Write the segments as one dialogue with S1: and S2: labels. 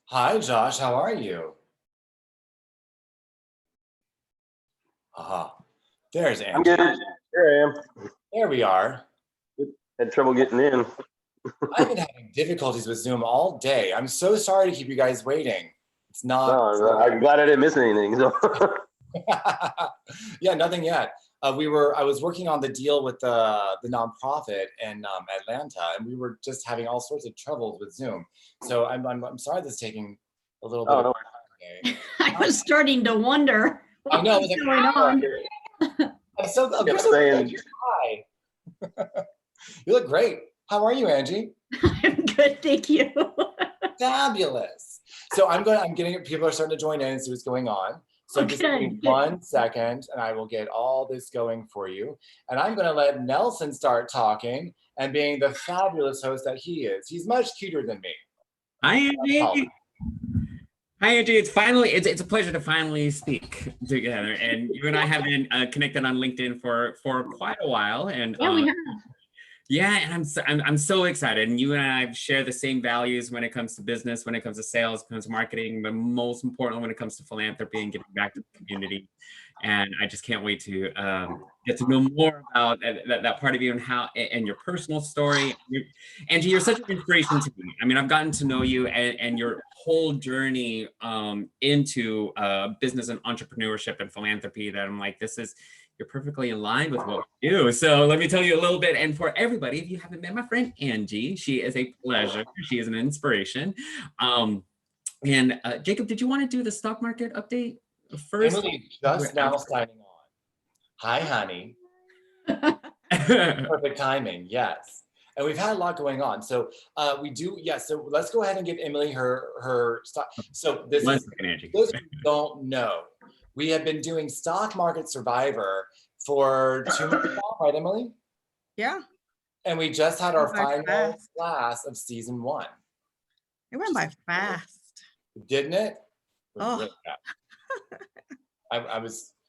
S1: Hi, Josh. How are you? Haha. There's
S2: I'm
S1: Angie.
S2: good. Here I am.
S1: There we are.
S2: Had trouble getting in.
S1: I've been having difficulties with Zoom all day. I'm so sorry to keep you guys waiting. It's not.
S2: No, I'm glad I didn't miss anything. So.
S1: Yeah, nothing yet. I was working on the deal with the nonprofit in Atlanta, and we were just having all sorts of troubles with Zoom. So I'm sorry this is taking a little bit of
S2: no.
S1: time.
S3: I was starting to wonder
S1: I know.
S3: what's going on.
S1: I'm so
S2: Kept saying,
S1: hi. You look great. How are you, Angie?
S3: I'm good, thank you.
S1: Fabulous. So people are starting to join in and see what's going on. So just give me 1 second and I will get all this going for you. And I'm going to let Nelson start talking and being the fabulous host that he is. He's much cuter than me.
S4: Hi, Angie. Hi, Angie. It's a pleasure to finally speak together. And you and I have been connected on LinkedIn for quite a while. And
S3: Yeah, we have.
S4: yeah, and I'm so excited. And you and I share the same values when it comes to business, when it comes to sales, when it comes to marketing, but most importantly, when it comes to philanthropy and giving back to the community. And I just can't wait to get to know more about that part of you and your personal story. Angie, you're such an inspiration to me. I mean, I've gotten to know you and your whole journey into business and entrepreneurship and philanthropy that I'm like, you're perfectly in line with what we do. So let me tell you a little bit. And for everybody, if you haven't met my friend Angie, she is a pleasure. She is an inspiration. Jacob, did you want to do the stock market update first?
S1: Emily just now signing on. Hi, honey. Perfect timing, yes. And we've had a lot going on. So we do, yes. So let's go ahead and give Emily her stock. So this is, those who don't know, we have been doing Stock Market Survivor for 2 months now, right, Emily?
S5: Yeah.
S1: And we just had our final class of season 1.
S5: It went by fast.
S1: Didn't it? It was
S5: Oh.
S1: really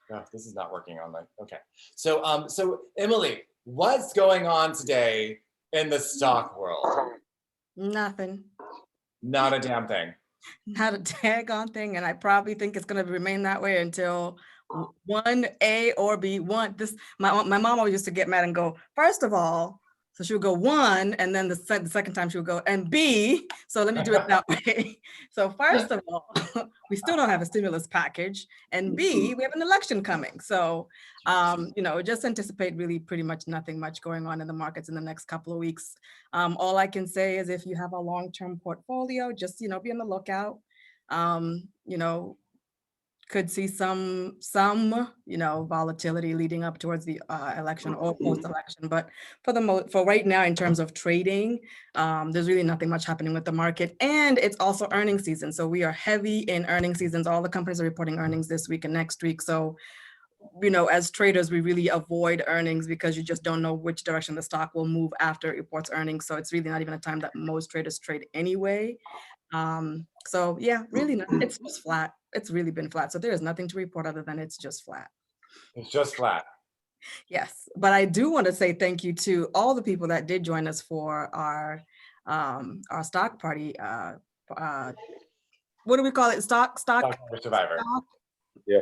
S1: fast. This is not working on okay. So, so Emily, what's going on today in the stock world?
S5: Nothing.
S1: Not a damn thing.
S5: Not a daggone thing. And I probably think it's going to remain that way until 1A or B. My mom always used to get mad and go, first of all, so she would go 1, and then the second time she would go, and B, so let me do it that way. So first of all, we still don't have a stimulus package, and B, we have an election coming. So, just anticipate really pretty much nothing much going on in the markets in the next couple of weeks. All I can say is if you have a long-term portfolio, just, be on the lookout. Could see some volatility leading up towards the election or post-election, but for right now, in terms of trading, there's really nothing much happening with the market, and it's also earnings season. So we are heavy in earnings seasons. All the companies are reporting earnings this week and next week. So, as traders, we really avoid earnings because you just don't know which direction the stock will move after it reports earnings. So it's really not even a time that most traders trade anyway. So yeah, really, it's just flat. It's really been flat. So there is nothing to report other than it's just flat.
S1: It's just flat.
S5: Yes, but I do want to say thank you to all the people that did join us for our stock party. What do we call it? Stock
S1: Market Survivor.
S2: Yeah.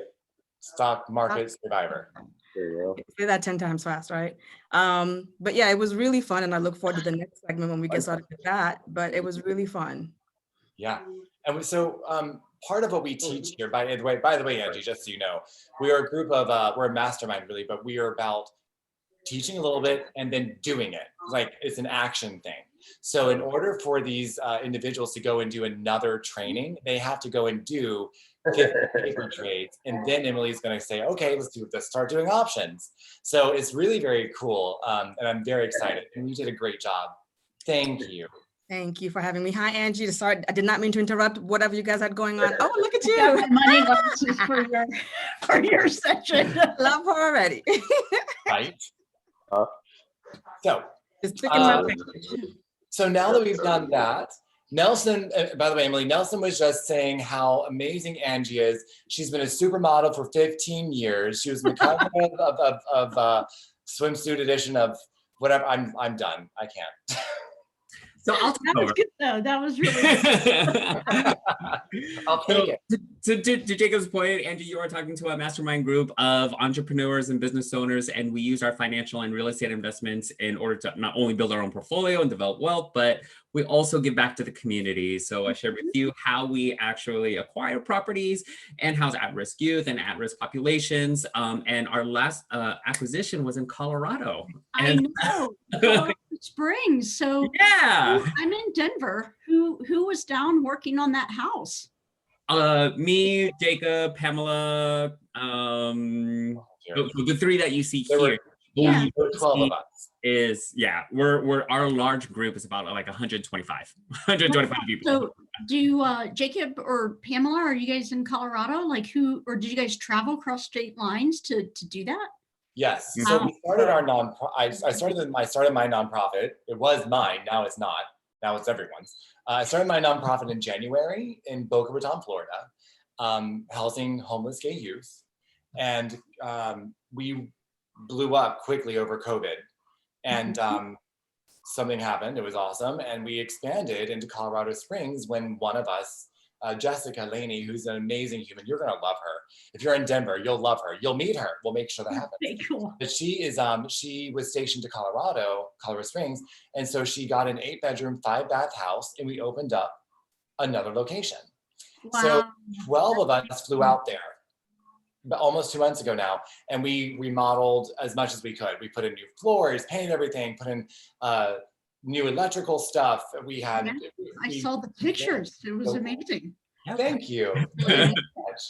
S1: Stock Market Survivor.
S2: There you go.
S5: Say that 10 times fast, right? But yeah, it was really fun, and I look forward to the next segment when we get started with that. But it was really fun.
S1: Yeah, and so part of what we teach here, by the way, Angie, just so you know, we are a group of we're a mastermind really, but we are about teaching a little bit and then doing it. Like it's an action thing. So in order for these individuals to go and do another training, they have to go and do 50 paper trades, and then Emily's going to say, okay, let's start doing options. So it's really very cool, and I'm very excited. And you did a great job. Thank you.
S5: Thank you for having me. Hi, Angie. Sorry, I did not mean to interrupt whatever you guys had going on. Oh, look at you.
S3: I got money glasses for your session.
S5: Love her already.
S1: Right. So,
S5: Just picking my page.
S1: So now that we've done that, Nelson, by the way, Emily, Nelson was just saying how amazing Angie is. She's been a supermodel for 15 years. She was in the cover of swimsuit edition of whatever. I'm done. I can't.
S4: So I'll take
S3: That was
S4: over.
S3: good though. That was really good.
S1: I'll take it.
S4: To Jacob's point, Angie, you are talking to a mastermind group of entrepreneurs and business owners, and we use our financial and real estate investments in order to not only build our own portfolio and develop wealth, but we also give back to the community. So I shared with you how we actually acquire properties and house at-risk youth and at-risk populations. And our last acquisition was in Colorado.
S3: I know. Colorado Springs. So
S4: Yeah.
S3: I'm in Denver. Who was down working on that house?
S4: Me, Jacob, Pamela, the three that you see
S1: There were-
S4: here.
S3: Yeah.
S1: There were 12 of us.
S4: We're our large group is about like 125 people.
S3: So do Jacob or Pamela, are you guys in Colorado? Like or did you guys travel across state lines to do that?
S1: Yes. So
S3: Wow.
S1: we started our I started my nonprofit. It was mine. Now it's not. Now it's everyone's. I started my nonprofit in January in Boca Raton, Florida, housing homeless gay youth, and we blew up quickly over COVID, and something happened. It was awesome, and we expanded into Colorado Springs when one of us, Jessica Laney, who's an amazing human. You're gonna love her. If you're in Denver, you'll love her. You'll meet her. We'll make sure that happens.
S3: Okay, cool.
S1: But she was stationed to Colorado Springs, and so she got an 8-bedroom, 5-bath house, and we opened up another location. So
S3: Wow.
S1: 12 of us flew out there, but almost 2 months ago now, and we remodeled as much as we could. We put in new floors, painted everything, put in new electrical stuff. We had.
S3: Yeah, I saw the pictures. It was
S1: So-
S3: amazing.
S1: Thank you. Thank you so much.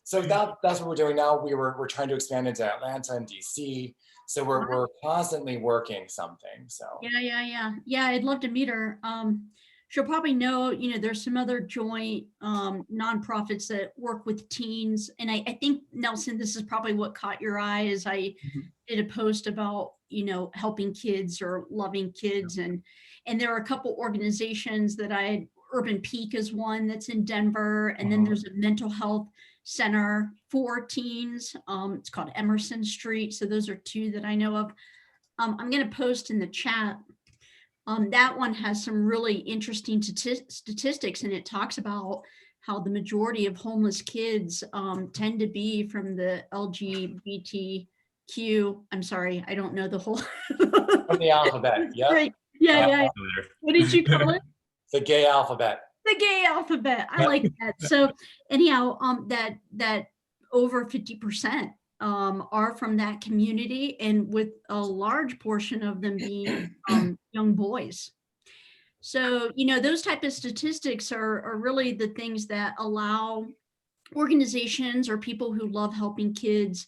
S1: So that's what we're doing now. We're trying to expand into Atlanta and DC. So we're constantly working something. So
S3: Yeah. I'd love to meet her. She'll probably know, there's some other joint nonprofits that work with teens. And I think, Nelson, this is probably what caught your eye as I did a post about, helping kids or loving kids. And there are a couple organizations that Urban Peak is one that's in Denver. And then there's a mental health center for teens. It's called Emerson Street. So those are two that I know of. I'm going to post in the chat. That one has some really interesting statistics, and it talks about how the majority of homeless kids tend to be from the LGBTQ. I'm sorry, I don't know the whole.
S1: from the alphabet. Yeah.
S3: Right. Yeah. What did you call it?
S1: The gay alphabet.
S3: The gay alphabet. I
S1: Yep.
S3: like that. So anyhow, that over 50% are from that community, and with a large portion of them being young boys. So, those type of statistics are really the things that allow organizations or people who love helping kids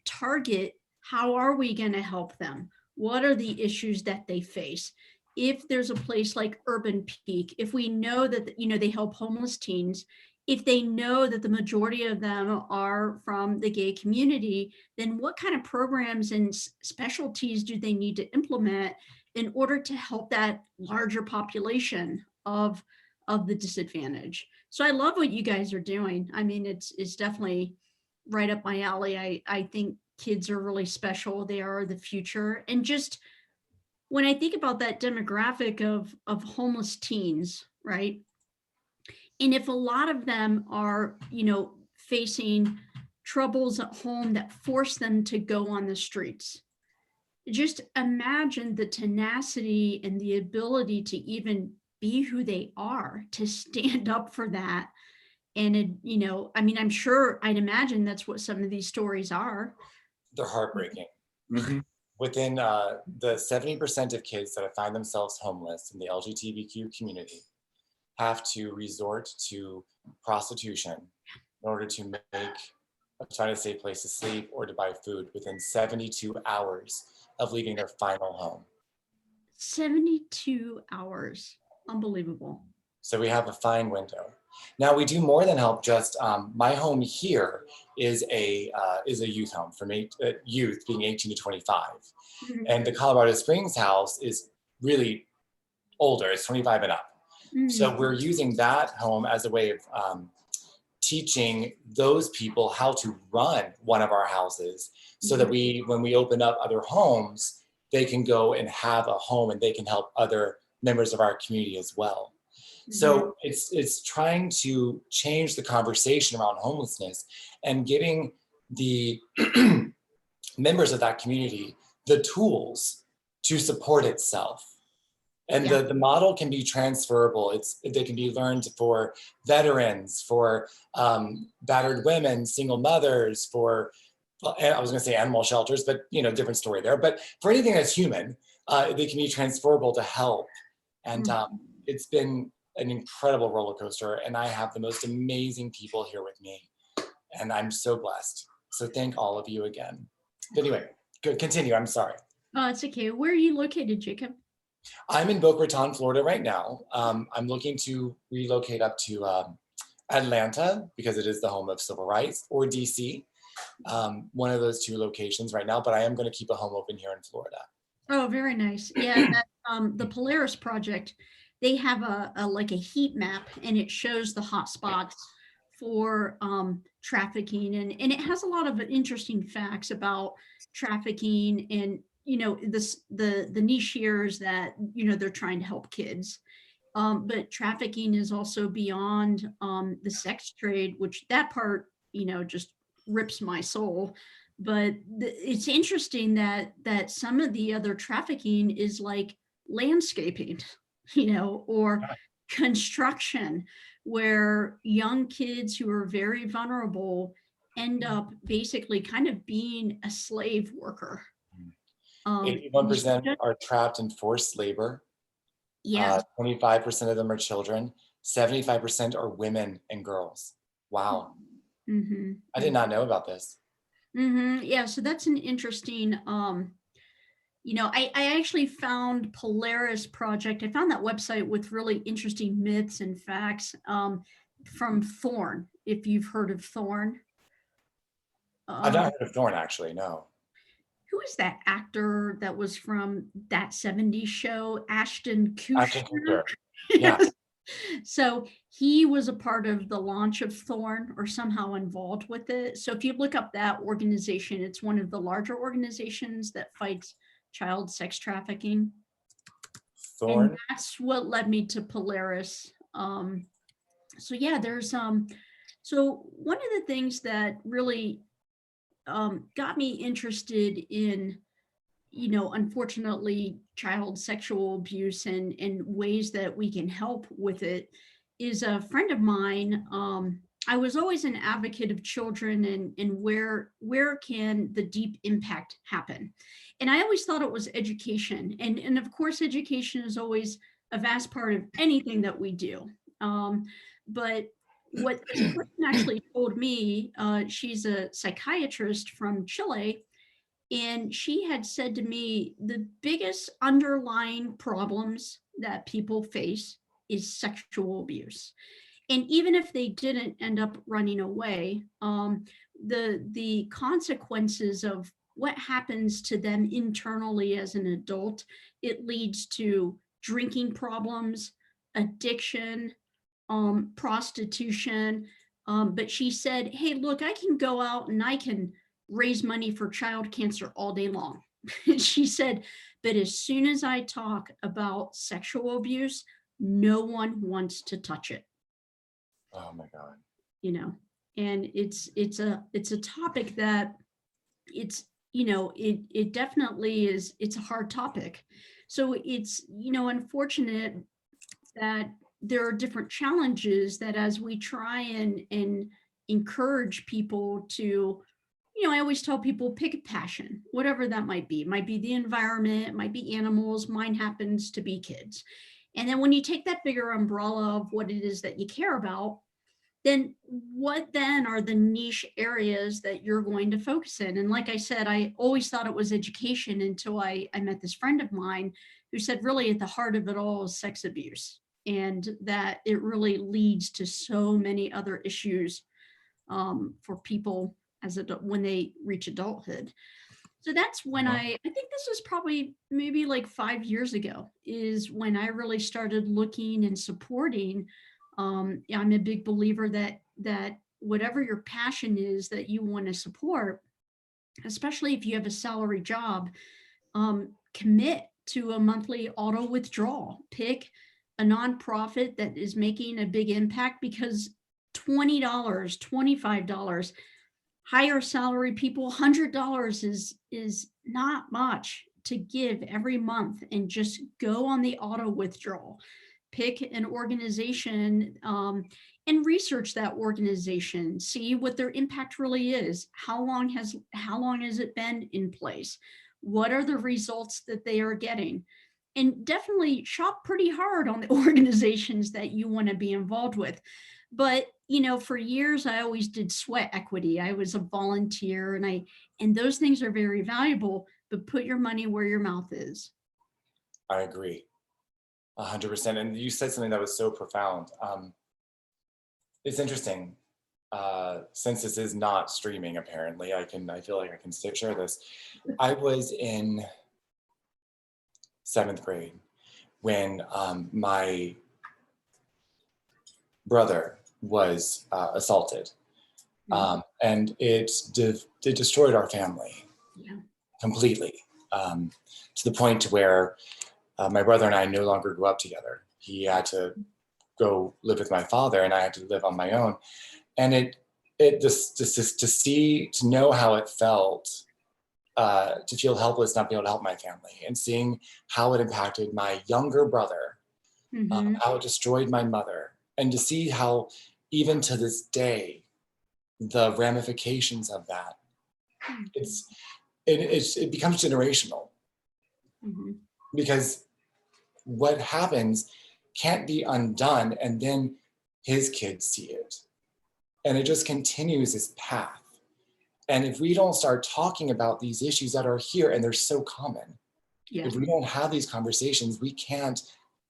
S3: target how are we going to help them? What are the issues that they face? If there's a place like Urban Peak, if we know that, they help homeless teens, if they know that the majority of them are from the gay community, then what kind of programs and specialties do they need to implement in order to help that larger population of the disadvantaged? So I love what you guys are doing. I mean, it's definitely right up my alley. I think kids are really special. They are the future. And just when I think about that demographic of homeless teens, right? And if a lot of them are, facing troubles at home that force them to go on the streets, just imagine the tenacity and the ability to even be who they are, to stand up for that. And, I'm sure I'd imagine that's what some of these stories are.
S1: They're heartbreaking.
S4: Mm-hmm.
S1: Within the 70% of kids that find themselves homeless in the LGBTQ community have to resort to prostitution in order to find a safe place to sleep or to buy food within 72 hours of leaving their final home.
S3: 72 hours. Unbelievable.
S1: So we have a fine window. Now we do more than help. Just my home here is a youth home for youth being 18 to 25, and the Colorado Springs house is really older. It's 25 and up. So we're using that home as a way of teaching those people how to run one of our houses, so that when we open up other homes, they can go and have a home and they can help other members of our community as well. So it's trying to change the conversation around homelessness and giving the members of that community the tools to support itself. And the model can be transferable. They can be learned for veterans, for battered women, single mothers, for, I was gonna say animal shelters, but different story there. But for anything that's human, they can be transferable to help. And it's been an incredible roller coaster, and I have the most amazing people here with me, and I'm so blessed. So thank all of you again. But anyway, good, continue, I'm sorry.
S3: Oh, it's okay. Where are you located, Jacob?
S1: I'm in Boca Raton, Florida right now. I'm looking to relocate up to Atlanta because it is the home of civil rights, or DC, one of those two locations right now, but I am gonna keep a home open here in Florida.
S3: Oh, very nice. Yeah, the Polaris Project, they have a like a heat map, and it shows the hot spots for trafficking, and it has a lot of interesting facts about trafficking, and the niche here is that they're trying to help kids, but trafficking is also beyond the sex trade, which that part just rips my soul. But it's interesting that some of the other trafficking is like landscaping, or construction, where young kids who are very vulnerable end up basically kind of being a slave worker.
S1: 81% are trapped in forced labor.
S3: Yeah.
S1: 25% of them are children. 75% are women and girls. Wow. I did not know about this.
S3: Yeah, so that's an interesting, I actually found Polaris Project. I found that website with really interesting myths and facts from Thorn, if you've heard of Thorn.
S1: I've not heard of Thorn, actually, no.
S3: Who is that actor that was from That 70s Show? Ashton Kutcher.
S1: Ashton Kutcher, yeah.
S3: So he was a part of the launch of Thorn, or somehow involved with it. So if you look up that organization, it's one of the larger organizations that fights child sex trafficking.
S1: Thorn.
S3: And that's what led me to Polaris. So yeah, there's so one of the things that really got me interested in unfortunately, child sexual abuse and ways that we can help with it is a friend of mine. I was always an advocate of children and where can the deep impact happen. And I always thought it was education. And of course, education is always a vast part of anything that we do. But what this person actually told me, she's a psychiatrist from Chile, and she had said to me, the biggest underlying problems that people face is sexual abuse. And even if they didn't end up running away, the consequences of what happens to them internally as an adult, it leads to drinking problems, addiction, prostitution. But she said, hey, look, I can go out and I can raise money for child cancer all day long. She said, but as soon as I talk about sexual abuse, no one wants to touch it.
S1: Oh my God.
S3: And it's a topic that it definitely is, it's a hard topic. So it's, unfortunate that there are different challenges that as we try and encourage people to, I always tell people, pick a passion, whatever that might be. It might be the environment, it might be animals, mine happens to be kids. And then when you take that bigger umbrella of what it is that you care about, then what then are the niche areas that you're going to focus in? And like I said, I always thought it was education until I met this friend of mine who said really at the heart of it all is sex abuse, and that it really leads to so many other issues for people when they reach adulthood. So that's when I think this was probably maybe like 5 years ago is when I really started looking and supporting. I'm a big believer that whatever your passion is that you want to support, especially if you have a salary job, commit to a monthly auto withdrawal. Pick a nonprofit that is making a big impact, because $20, $25, higher salary people, $100 is not much to give every month, and just go on the auto withdrawal. Pick an organization and research that organization, see what their impact really is. How long has it been in place? What are the results that they are getting? And definitely shop pretty hard on the organizations that you want to be involved with. But, for years, I always did sweat equity. I was a volunteer, and those things are very valuable, but put your money where your mouth is.
S1: I agree 100%. And you said something that was so profound. It's interesting. Since this is not streaming, apparently, I feel like I can share this. I was in 7th grade when my brother was assaulted, and it destroyed our family completely, to the point where my brother and I no longer grew up together. He had to go live with my father, and I had to live on my own. And to know how it felt, to feel helpless, not being able to help my family, and seeing how it impacted my younger brother, how it destroyed my mother, and to see how even to this day, the ramifications of that, it becomes generational, because what happens can't be undone, and then his kids see it, and it just continues this path. And if we don't start talking about these issues that are here, and they're so common, if we don't have these conversations, we can't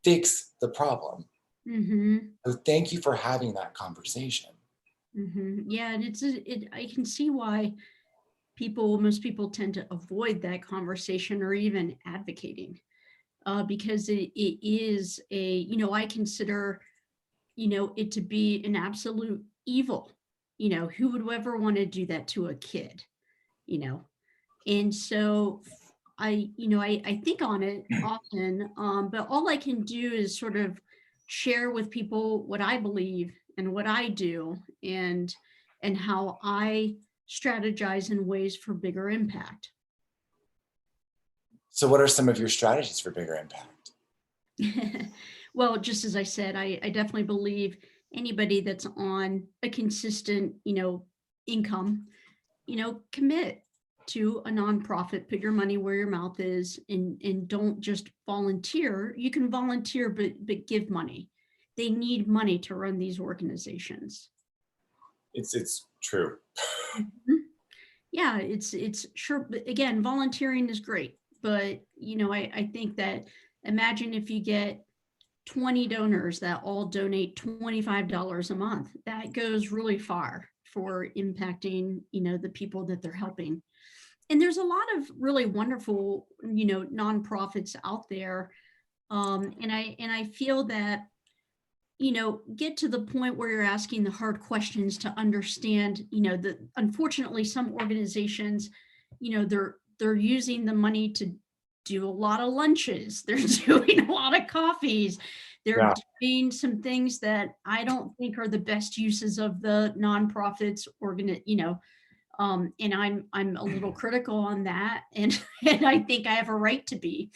S1: fix the problem. So thank you for having that conversation.
S3: Yeah, and I can see why most people tend to avoid that conversation or even advocating, because it is I consider, it to be an absolute evil. Who would ever want to do that to a kid? And so I think on it often, but all I can do is sort of share with people what I believe and what I do, and how I strategize in ways for bigger impact.
S1: So what are some of your strategies for bigger impact?
S3: Well, just as I said, I definitely believe anybody that's on a consistent, income, commit to a nonprofit, put your money where your mouth is, and don't just volunteer. You can volunteer, but give money. They need money to run these organizations.
S1: It's true.
S3: Yeah, it's sure. But again, volunteering is great, but I think that, imagine if you get 20 donors that all donate $25 a month. That goes really far for impacting, the people that they're helping. And there's a lot of really wonderful, nonprofits out there. And I feel that, get to the point where you're asking the hard questions to understand, that unfortunately some organizations, they're using the money to do a lot of lunches. They're doing a lot of coffees. They're doing some things that I don't think are the best uses of the nonprofits and I'm a little critical on that, and I think I have a right to be.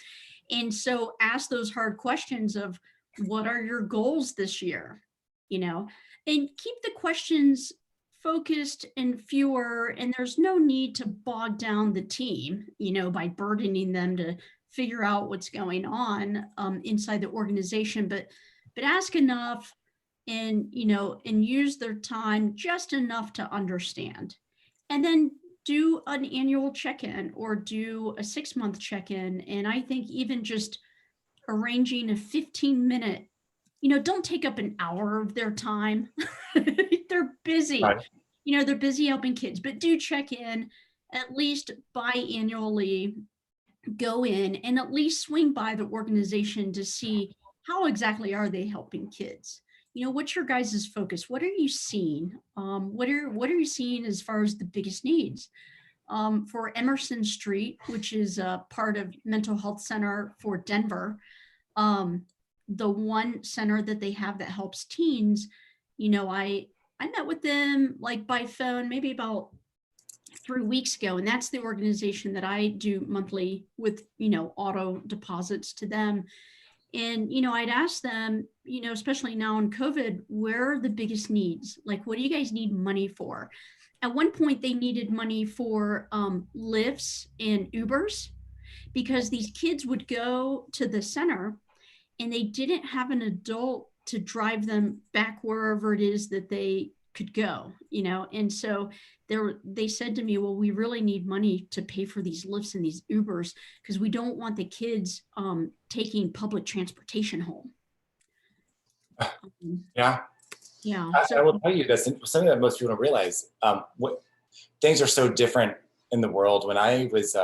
S3: And so ask those hard questions of, what are your goals this year? And keep the questions focused and fewer, and there's no need to bog down the team, by burdening them to figure out what's going on inside the organization, but ask enough, and use their time just enough to understand. And then do an annual check-in or do a 6-month check-in. And I think even just arranging a 15-minute, don't take up an hour of their time. They're busy.
S1: Right.
S3: They're busy helping kids, but do check in at least biannually. Go in and at least swing by the organization to see how exactly are they helping kids. What's your guys' focus? What are you seeing? What are you seeing as far as the biggest needs? for Emerson Street, which is a part of Mental Health Center for Denver. The one center that they have that helps teens, I met with them like by phone, maybe about 3 weeks ago. And that's the organization that I do monthly with, auto deposits to them. And, I'd ask them, especially now in COVID, where are the biggest needs? Like, what do you guys need money for? At one point, they needed money for Lyfts and Ubers because these kids would go to the center and they didn't have an adult to drive them back wherever it is that they could go, and so they said to me, well, we really need money to pay for these Lyfts and these Ubers because we don't want the kids taking public transportation home.
S1: Yeah.
S3: Yeah.
S1: I will tell you this, and something that most people don't realize, things are so different in the world. When I was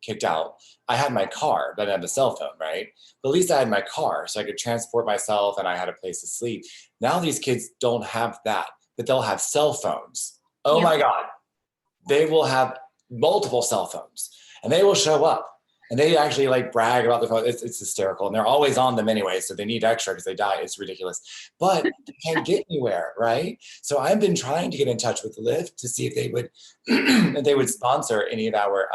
S1: kicked out, I had my car, but I didn't have a cell phone, right? But at least I had my car, so I could transport myself and I had a place to sleep. Now these kids don't have that, but they'll have cell phones. Oh
S3: Yeah.
S1: my God. They will have multiple cell phones and they will show up and they actually like brag about the phone. It's hysterical. And they're always on them anyway. So they need extra because they die. It's ridiculous, but they can't get anywhere. Right. So I've been trying to get in touch with Lyft to see if they would, if they would sponsor any of our,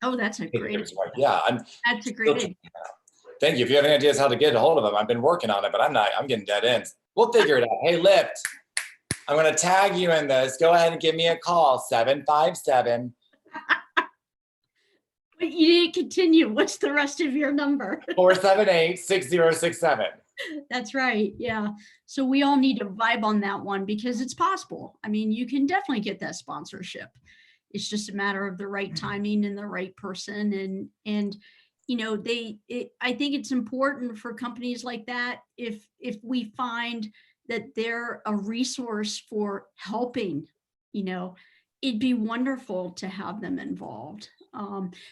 S3: oh, that's a great,
S1: yeah.
S3: that's a great idea.
S1: Thank you. If you have any ideas how to get a hold of them, I've been working on it, but I'm getting dead ends. We'll figure it out. Hey, Lyft, I'm going to tag you in this. Go ahead and give me a call, 757.
S3: But you didn't continue. What's the rest of your number?
S1: 478-6067.
S3: That's right. Yeah. So we all need to vibe on that one because it's possible. I mean, you can definitely get that sponsorship. It's just a matter of the right timing and the right person. And I think it's important for companies like that if we find that they're a resource for helping, it'd be wonderful to have them involved.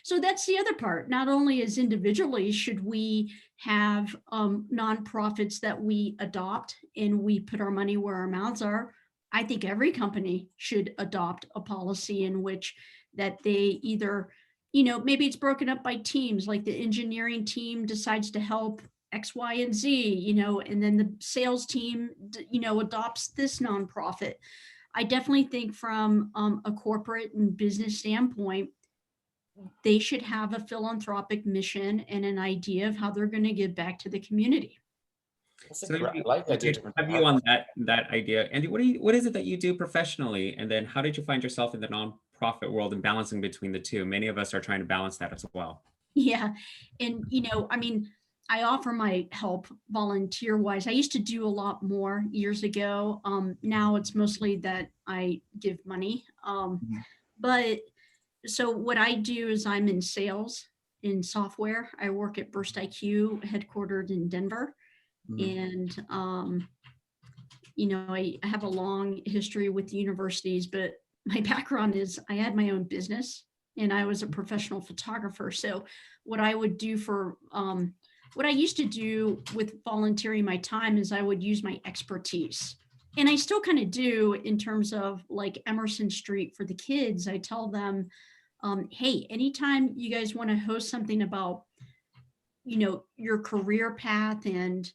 S3: So that's the other part. Not only as individually should we have nonprofits that we adopt and we put our money where our mouths are. I think every company should adopt a policy in which that they either, maybe it's broken up by teams, like the engineering team decides to help X, Y, and Z, and then the sales team, adopts this nonprofit. I definitely think from a corporate and business standpoint, they should have a philanthropic mission and an idea of how they're going to give back to the community.
S4: So
S1: I like that.
S4: have you on that idea, Andy? What is it that you do professionally, and then how did you find yourself in the nonprofit world and balancing between the two? Many of us are trying to balance that as well.
S3: Yeah, and I offer my help volunteer wise. I used to do a lot more years ago. Now it's mostly that I give money. But so what I do is I'm in sales in software. I work at BurstIQ, headquartered in Denver. And, I have a long history with universities, but my background is I had my own business and I was a professional photographer. So what I would do what I used to do with volunteering my time is I would use my expertise. And I still kind of do in terms of like Emerson Street for the kids. I tell them, hey, anytime you guys want to host something about, your career path and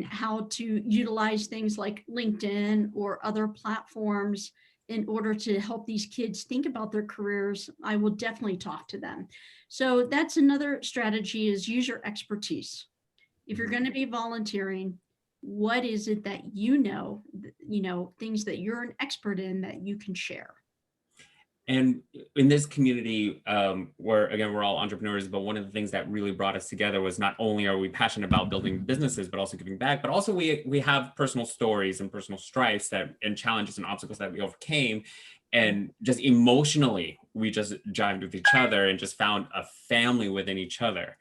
S3: how to utilize things like LinkedIn or other platforms in order to help these kids think about their careers, I will definitely talk to them. So that's another strategy is use your expertise. If you're going to be volunteering, what is it that things that you're an expert in that you can share?
S4: And in this community, where again, we're all entrepreneurs, but one of the things that really brought us together was not only are we passionate about building businesses, but also giving back, but also we have personal stories and personal strifes and challenges and obstacles that we overcame. And just emotionally, we just jived with each other and just found a family within each other,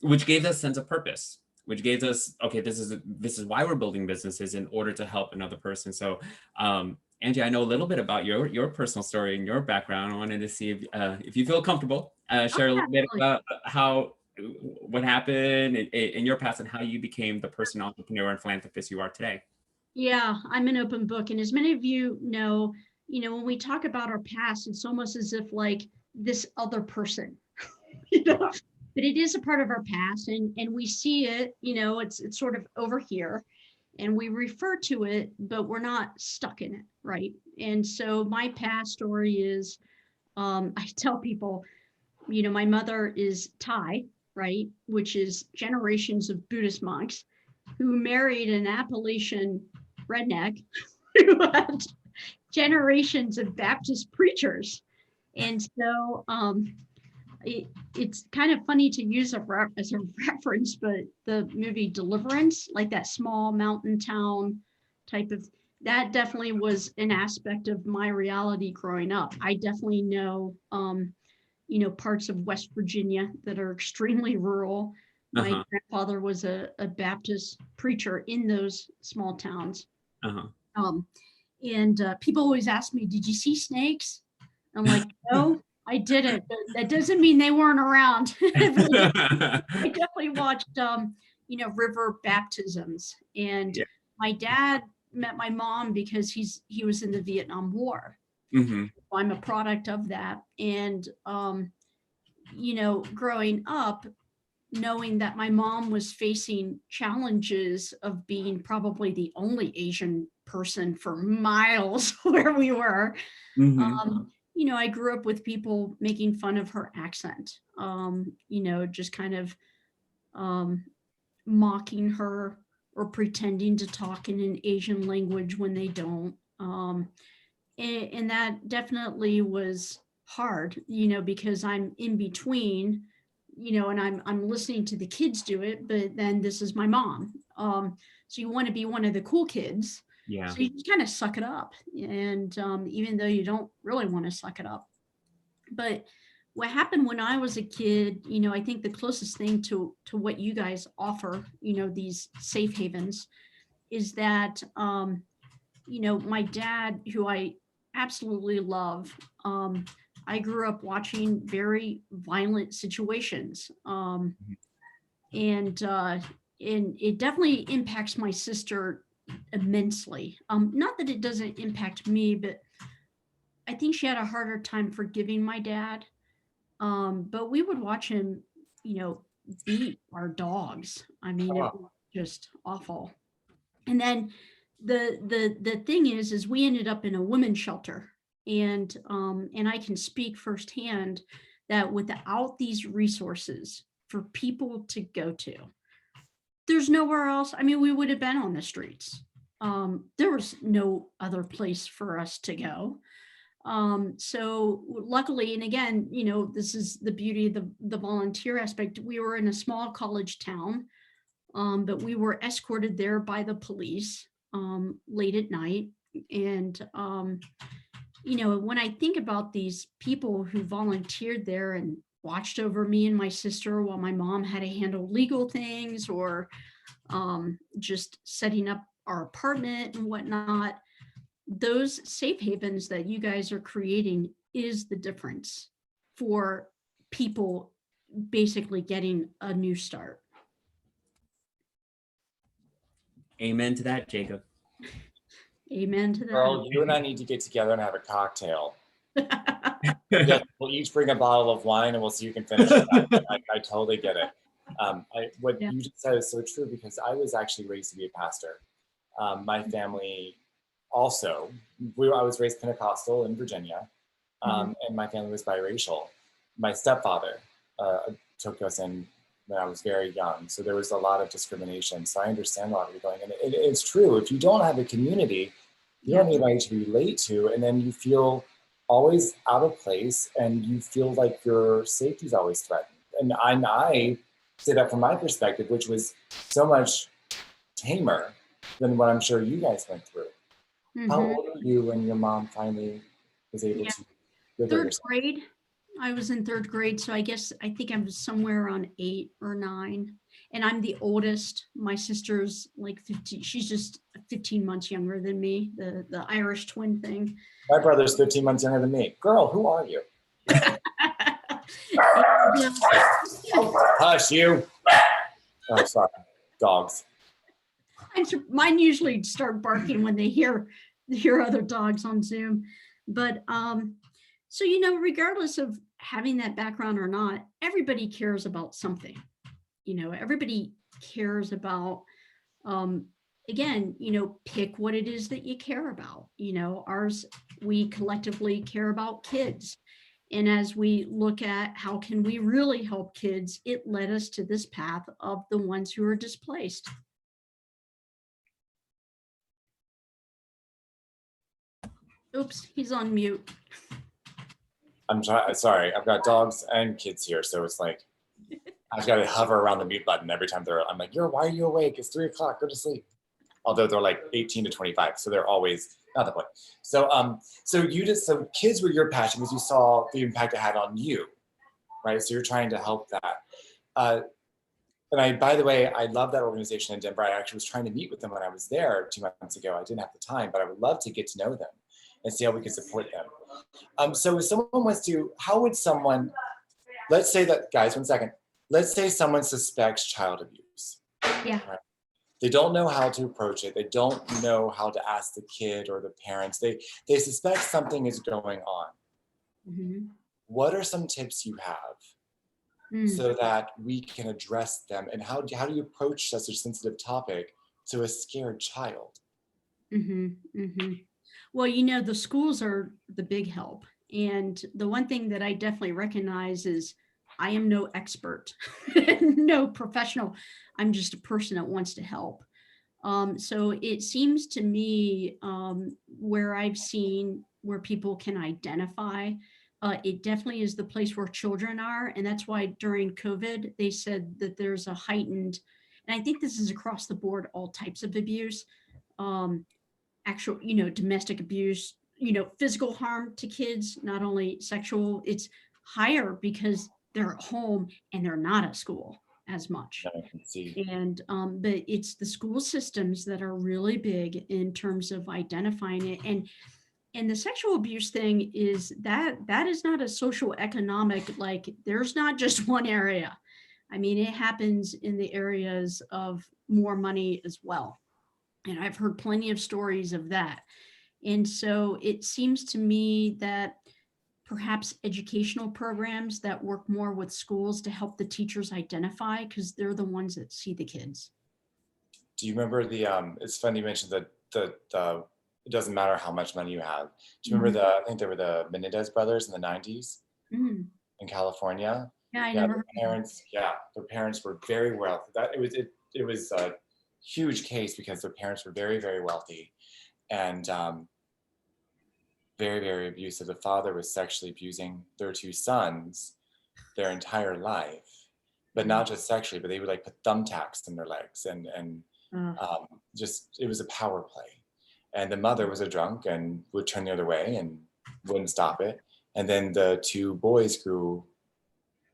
S4: which gave us a sense of purpose, which gave us, okay, this is why we're building businesses, in order to help another person. So, Angie, I know a little bit about your personal story and your background. I wanted to see if you feel comfortable, share a little bit about what happened in your past and how you became the person, entrepreneur, and philanthropist you are today.
S3: Yeah, I'm an open book. And as many of you know, when we talk about our past, it's almost as if like this other person, you know, but it is a part of our past, and we see it, it's sort of over here, and we refer to it, but we're not stuck in it, right? And so my past story is, I tell people, my mother is Thai, right, which is generations of Buddhist monks who married an Appalachian redneck who had generations of Baptist preachers. And so it's kind of funny to use as a reference, but the movie Deliverance, like that small mountain town type of, that definitely was an aspect of my reality growing up. I definitely know, parts of West Virginia that are extremely rural. My grandfather was a Baptist preacher in those small towns. And people always ask me, did you see snakes? I'm like, no, I didn't. But that doesn't mean they weren't around. I definitely watched, river baptisms. And my dad met my mom because he was in the Vietnam War. I'm a product of that. And, growing up, knowing that my mom was facing challenges of being probably the only Asian person for miles where we were. I grew up with people making fun of her accent, just kind of mocking her or pretending to talk in an Asian language when they don't. And that definitely was hard, because I'm in between, and I'm listening to the kids do it, but then this is my mom. So you want to be one of the cool kids.
S4: Yeah.
S3: So you just kind of suck it up. And even though you don't really want to suck it up. But what happened when I was a kid, I think the closest thing to what you guys offer, these safe havens, is that, my dad, who I absolutely love, I grew up watching very violent situations. And it definitely impacts my sister immensely. Not that it doesn't impact me, but I think she had a harder time forgiving my dad. But we would watch him, beat our dogs. I mean, it was just awful. And then the thing is we ended up in a women's shelter, and I can speak firsthand that without these resources for people to go to, there's nowhere else. I mean, we would have been on the streets. There was no other place for us to go. So luckily, and again, this is the beauty of the volunteer aspect. We were in a small college town, but we were escorted there by the police late at night. And, when I think about these people who volunteered there and watched over me and my sister while my mom had to handle legal things, or just setting up our apartment and whatnot, those safe havens that you guys are creating is the difference for people basically getting a new start.
S4: Amen to that, Jacob.
S3: Amen to that.
S1: Girl, you and I need to get together and have a cocktail. We'll each bring a bottle of wine and we'll see who can finish it. I totally get it. What you just said is so true, because I was actually raised to be a pastor. My family also, I was raised Pentecostal in Virginia, and my family was biracial. My stepfather took us in when I was very young, so there was a lot of discrimination. So I understand a lot of you're going, and it's true. If you don't have a community, you don't have anybody to relate to, and then you feel always out of place, and you feel like your safety is always threatened. And I say that from my perspective, which was so much tamer than what I'm sure you guys went through. How old were you when your mom finally was able to live with yourself?
S3: Third grade. I was in third grade, so I think I was somewhere around 8 or 9. And I'm the oldest. My sister's like 15. She's just 15 months younger than me, the Irish twin thing.
S1: My brother's 15 months younger than me. Girl, who are you? Hush, you. Oh, sorry. Dogs.
S3: Mine usually start barking when they hear other dogs on Zoom. But so, you know, regardless of having that background or not, everybody cares about something. You know, everybody cares about, um, again, you know, pick what it is that you care about. You know, ours, we collectively care about kids. And as we look at how can we really help kids, it led us to this path of the ones who are displaced. Oops, he's on mute.
S1: I'm sorry. I've got dogs and kids here, so it's like I've got to hover around the mute button every time I'm like, why are you awake? It's 3 o'clock. Go to sleep. Although they're like 18 to 25, so they're always not the point. So so kids were your passion because you saw the impact it had on you, right? So you're trying to help that. And by the way, I love that organization in Denver. I actually was trying to meet with them when I was there 2 months ago. I didn't have the time, but I would love to get to know them and see how we can support them. So if someone wants to, how would someone, let's say that, guys, 1 second. Let's say someone suspects child abuse.
S3: Yeah.
S1: Right? They don't know how to approach it. They don't know how to ask the kid or the parents. They suspect something is going on.
S3: Mm-hmm.
S1: What are some tips you have so that we can address them? And how do you approach such a sensitive topic to a scared child?
S3: Mm-hmm. Mm-hmm. Well, you know, the schools are the big help. And the one thing that I definitely recognize is I am no expert, no professional. I'm just a person that wants to help. So it seems to me where I've seen where people can identify, it definitely is the place where children are. And that's why during COVID, they said that there's a heightened, and I think this is across the board, all types of abuse, actual, you know, domestic abuse, you know, physical harm to kids, not only sexual, it's higher because they're at home and they're not at school as much.
S1: I can see.
S3: And but it's the school systems that are really big in terms of identifying it. And the sexual abuse thing is that is not a social economic, like there's not just one area. I mean, it happens in the areas of more money as well. And I've heard plenty of stories of that. And so it seems to me that perhaps educational programs that work more with schools to help the teachers identify, because they're the ones that see the kids.
S1: Do you remember it's funny you mentioned the it doesn't matter how much money you have. Do you remember I think they were the Menendez brothers in the 90s in California?
S3: Yeah, I
S1: Yeah,
S3: never.
S1: their parents were very wealthy. It was a huge case because their parents were very, very wealthy and very, very abusive. The father was sexually abusing their 2 sons their entire life, but not just sexually, but they would like put thumbtacks in their legs and just, it was a power play. And the mother was a drunk and would turn the other way and wouldn't stop it. And then the 2 boys grew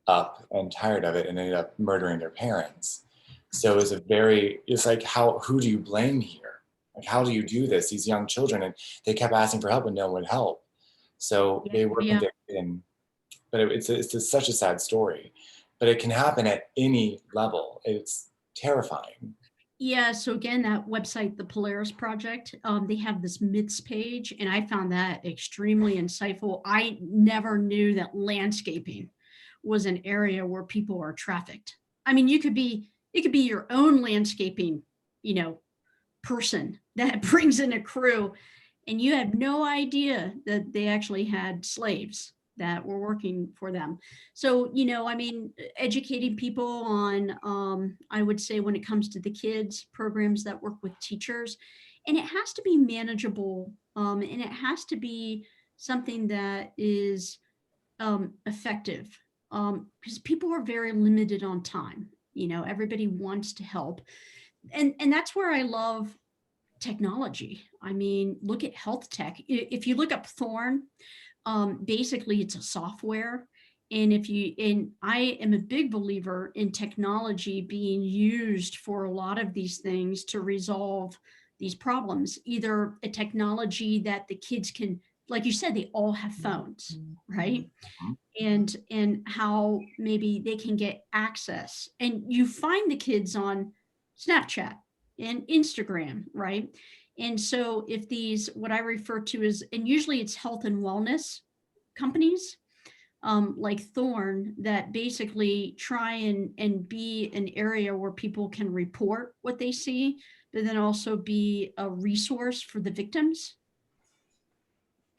S1: up and tired of it and ended up murdering their parents. So it's like, who do you blame here? Like, how do you do this? These young children, and they kept asking for help and no one would help. So they were convicted, but it's such a sad story, but it can happen at any level. It's terrifying.
S3: Yeah, so again, that website, the Polaris Project, they have this myths page, and I found that extremely insightful. I never knew that landscaping was an area where people are trafficked. I mean, it could be your own landscaping, you know, person that brings in a crew, and you have no idea that they actually had slaves that were working for them. So, you know, I mean, educating people on, I would say when it comes to the kids, programs that work with teachers, and it has to be manageable, and it has to be something that is effective, because people are very limited on time. You know, everybody wants to help. And that's where I love technology. I mean, look at health tech. If you look up Thorn, basically it's a software. And I am a big believer in technology being used for a lot of these things to resolve these problems, either a technology that the kids can, like you said, they all have phones, right? And how maybe they can get access. And you find the kids on Snapchat and Instagram, right? And so if these, what I refer to as, and usually it's health and wellness companies, like Thorn, that basically try and be an area where people can report what they see, but then also be a resource for the victims.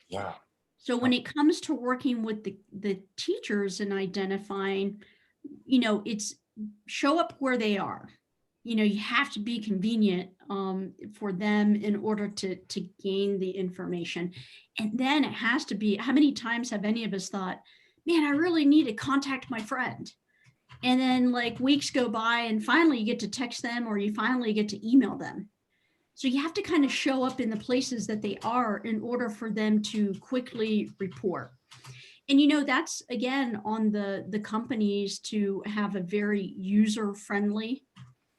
S1: Yeah.
S3: So when it comes to working with the teachers and identifying, it's show up where they are. You have to be convenient for them in order to gain the information. And then it has to be, how many times have any of us thought, man, I really need to contact my friend. And then like weeks go by and finally you get to text them or you finally get to email them. So you have to kind of show up in the places that they are in order for them to quickly report. And that's again on the companies to have a very user-friendly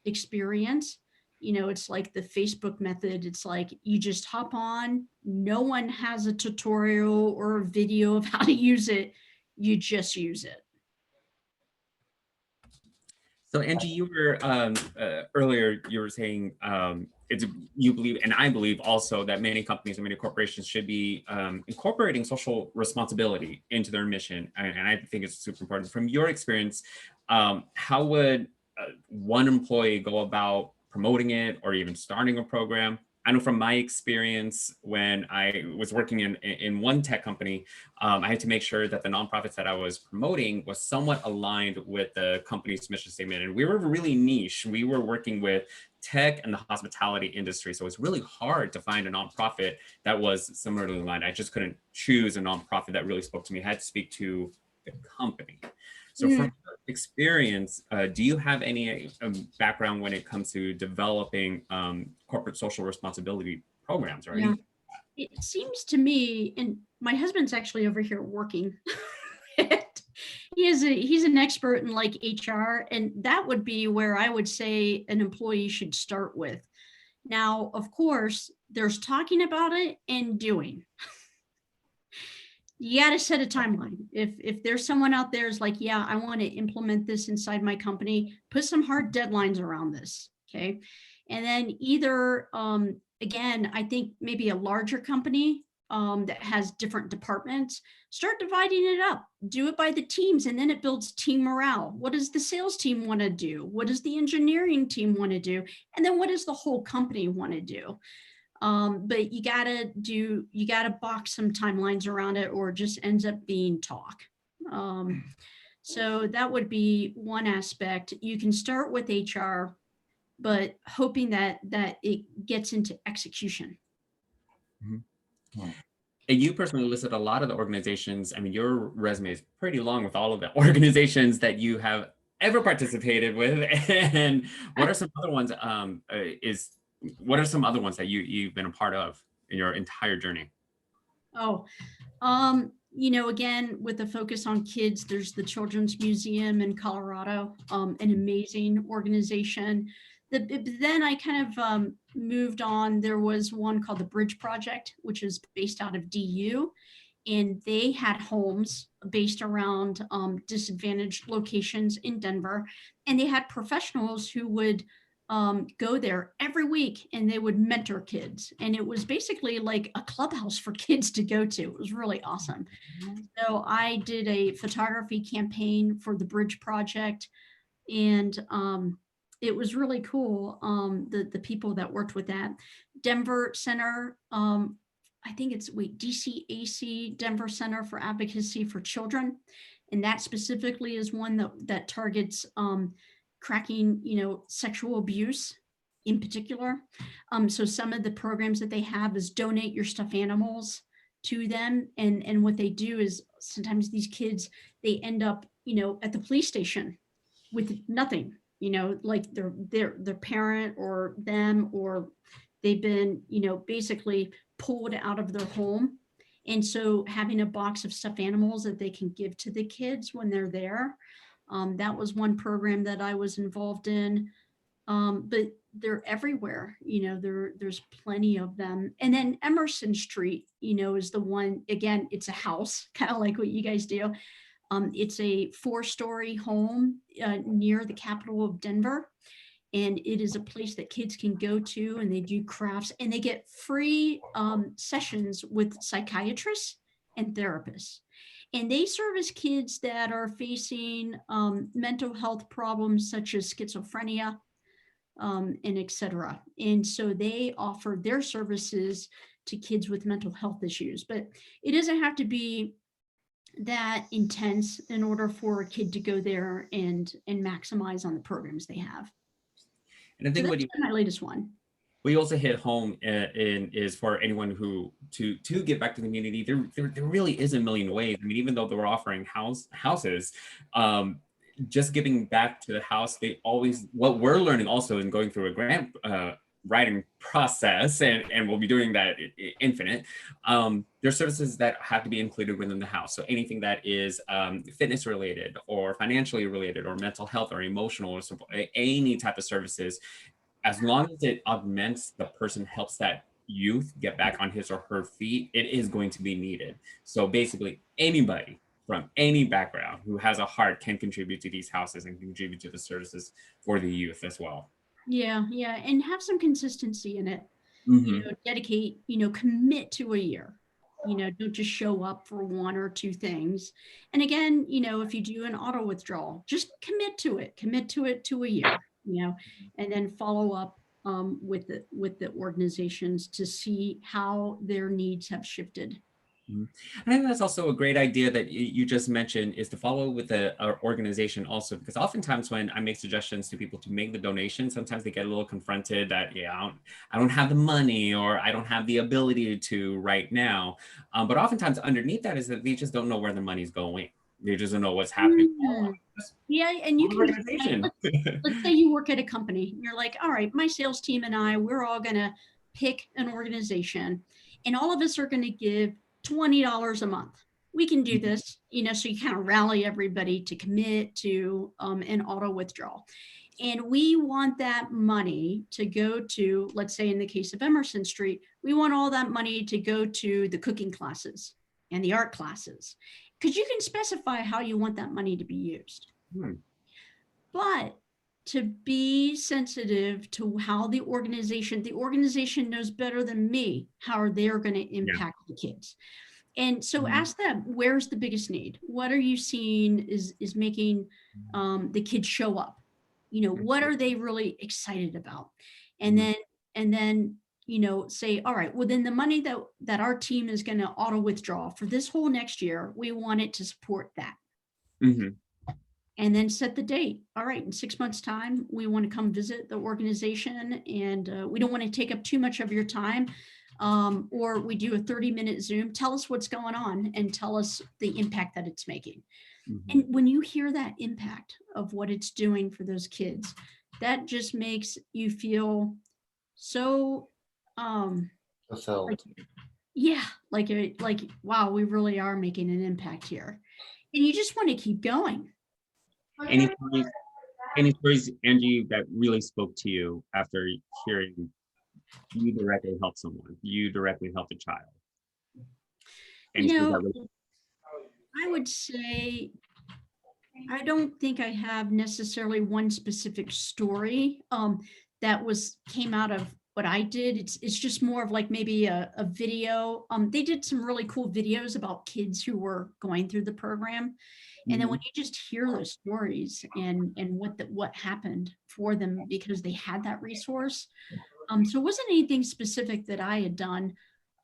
S3: experience. It's like the Facebook method. It's like you just hop on, no one has a tutorial or a video of how to use it. You just use it.
S4: So Angie, you were earlier, you were saying you believe, and I believe also, that many companies and many corporations should be incorporating social responsibility into their mission. And I think it's super important. From your experience, how would one employee go about promoting it or even starting a program? I know from my experience, when I was working in one tech company, I had to make sure that the nonprofits that I was promoting was somewhat aligned with the company's mission statement. And we were really niche. We were working with tech and the hospitality industry. So it's really hard to find a nonprofit that was similarly aligned. I just couldn't choose a nonprofit that really spoke to me. I had to speak to the company. So from your experience, do you have any background when it comes to developing corporate social responsibility programs or anything?
S3: It seems to me, and my husband's actually over here working. He's an expert in like HR, and that would be where I would say an employee should start with. Now, of course, there's talking about it and doing. You got to set a timeline. If there's someone out there is like, yeah, I want to implement this inside my company, put some hard deadlines around this. Okay. And then either, again, I think maybe a larger company that has different departments, start dividing it up, do it by the teams, and then it builds team morale. What does the sales team want to do? What does the engineering team want to do? And then what does the whole company want to do? But you gotta box some timelines around it, or it just ends up being talk. So that would be one aspect. You can start with HR, but hoping that it gets into execution.
S4: Mm-hmm. And you personally listed a lot of the organizations. I mean, your resume is pretty long with all of the organizations that you have ever participated with. And what are some other ones? What are some other ones that you've been a part of in your entire journey?
S3: Oh, again, with the focus on kids, there's the Children's Museum in Colorado, an amazing organization. Then I kind of moved on. There was one called the Bridge Project, which is based out of DU. And they had homes based around disadvantaged locations in Denver. And they had professionals who would go there every week and they would mentor kids. And it was basically like a clubhouse for kids to go to. It was really awesome. So I did a photography campaign for the Bridge Project. And it was really cool. The people that worked with that. Denver Center, I think it's DCAC, Denver Center for Advocacy for Children. And that specifically is one that targets cracking, sexual abuse in particular. So some of the programs that they have is donate your stuffed animals to them. And what they do is sometimes these kids, they end up, at the police station with nothing, like their parent or them, or they've been, basically pulled out of their home. And so having a box of stuffed animals that they can give to the kids when they're there. That was one program that I was involved in. But they're everywhere, there's plenty of them. And then Emerson Street, is the one, again, it's a house, kind of like what you guys do. It's a 4-story home near the capital of Denver. And it is a place that kids can go to, and they do crafts, and they get free sessions with psychiatrists and therapists. And they service kids that are facing mental health problems such as schizophrenia, and et cetera. And so they offer their services to kids with mental health issues, but it doesn't have to be that intense in order for a kid to go there and maximize on the programs they have.
S4: And I
S3: So
S4: think
S3: that's my latest one.
S4: we also hit home in is for anyone who to give back to the community. There really is a million ways. I mean, even though they were offering houses, just giving back to the house, they always, what we're learning also in going through a grant writing process, and we'll be doing that infinite. There's services that have to be included within the house. So anything that is fitness related or financially related or mental health or emotional or support, any type of services, as long as it augments the person, helps that youth get back on his or her feet, it is going to be needed. So basically anybody from any background who has a heart can contribute to these houses and contribute to the services for the youth as well.
S3: Yeah, and have some consistency in it.
S4: Mm-hmm.
S3: Dedicate, commit to a year. Don't just show up for one or two things. And again, if you do an auto withdrawal, just commit to it to a year, and then follow up with the organizations to see how their needs have shifted.
S4: I think that's also a great idea that you just mentioned, is to follow with the organization also, because oftentimes when I make suggestions to people to make the donation, sometimes they get a little confronted that, I don't have the money, or I don't have the ability to right now. But oftentimes underneath that is that they just don't know where the money's going. They just don't know what's happening.
S3: Yeah, and you can
S4: Organization.
S3: let's say you work at a company. You're like, all right, my sales team and I, we're all going to pick an organization, and all of us are going to give $20 a month. We can do this, so you kind of rally everybody to commit to an auto withdrawal. And we want that money to go to, let's say in the case of Emerson Street, we want all that money to go to the cooking classes and the art classes, because you can specify how you want that money to be used. But to be sensitive to how the organization knows better than me how they're going to impact the kids. And so ask them, where's the biggest need? What are you seeing is making the kids show up? What are they really excited about? And then say, all right, well, then the money that our team is going to auto withdraw for this whole next year, we want it to support that. And then set the date. All right, in 6 months' time, we want to come visit the organization, and we don't want to take up too much of your time. Or we do a 30-minute Zoom. Tell us what's going on and tell us the impact that it's making. And when you hear that impact of what it's doing for those kids, that just makes you feel so
S1: fulfilled.
S3: like wow, we really are making an impact here. And you just want to keep going.
S4: Any stories, Angie, that really spoke to you after hearing you directly help someone, you directly helped a child?
S3: I would say I don't think I have necessarily one specific story that came out of what I did. It's just more of like maybe a video. They did some really cool videos about kids who were going through the program. And then when you just hear those stories and what happened for them because they had that resource. So it wasn't anything specific that I had done.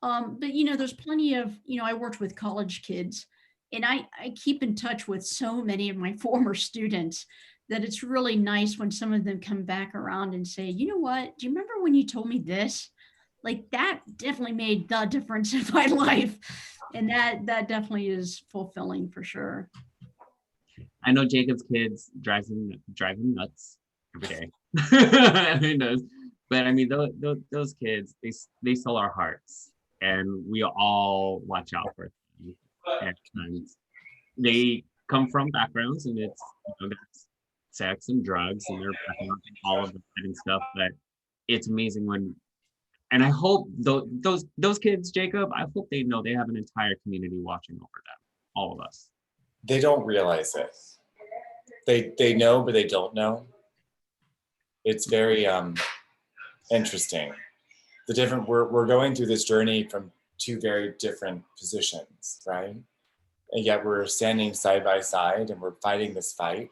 S3: But there's plenty of, I worked with college kids, and I keep in touch with so many of my former students that it's really nice when some of them come back around and say, you know what, do you remember when you told me this? Like that definitely made the difference in my life. And that definitely is fulfilling for sure.
S4: I know Jacob's kids drive him nuts every day. I mean, but I mean, those kids, they stole our hearts, and we all watch out for them. And they come from backgrounds, and it's that's sex and drugs, and they're all of that and stuff. But it's amazing and I hope those kids, Jacob, I hope they know they have an entire community watching over them, all of us.
S1: They don't realize it. They know, but they don't know. it's very interesting. We're going through this journey from two very different positions, right? And yet we're standing side by side and we're fighting this fight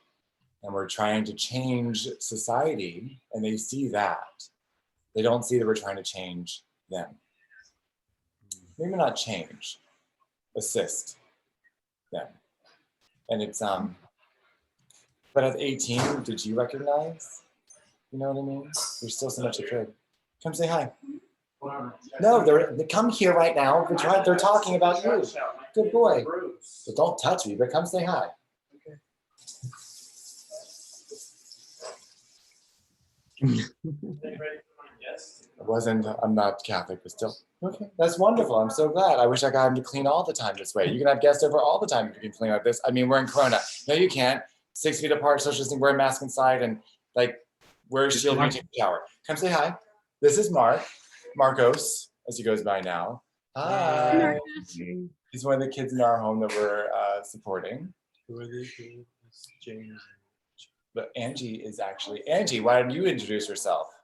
S1: and we're trying to change society, and they see that. They don't see that we're trying to change them. Maybe not change, assist them. And it's but at 18, did you recognize? You know what I mean? There's still so much you could. Come say hi. No, they come here right now. They're talking about you. Good boy. So don't touch me, but come say hi. I'm not Catholic, but still. Okay, that's wonderful. I'm so glad. I wish I got him to clean all the time this way. You can have guests over all the time if you can clean like this. I mean, we're in Corona. No, you can't. 6 feet apart, social distancing, wear a mask inside, and like, wear a shield when you take a shower. Come say hi. This is Marcos, as he goes by now. Hi. He's one of the kids in our home that we're supporting.
S6: Who are they? James.
S1: But Angie, why don't you introduce yourself?